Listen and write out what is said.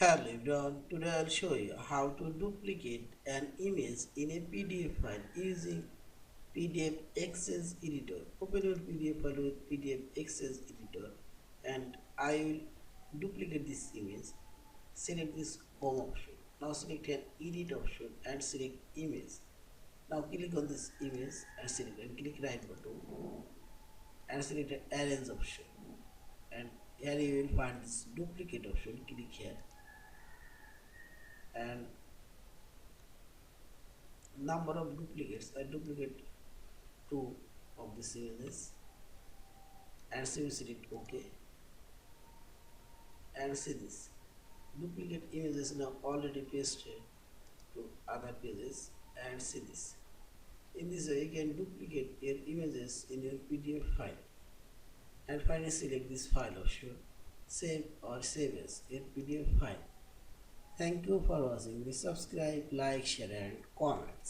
Hello everyone, today I'll show you how to duplicate an image in a PDF file using PDF-XChange Editor. Open your PDF file with PDF-XChange Editor and I will duplicate this image. Select this home option. Now select an edit option and select image. Now click on this image and select and click right button and select an arrange option. And here you will find this duplicate option. Click here and number of duplicates. I duplicate 2 of these images and select OK and see this duplicate images now already pasted to other pages and see this. In this way you can duplicate your images in your PDF file and finally select this file option, save or save as your PDF file. Thank you for watching. Please subscribe, like, share and comments.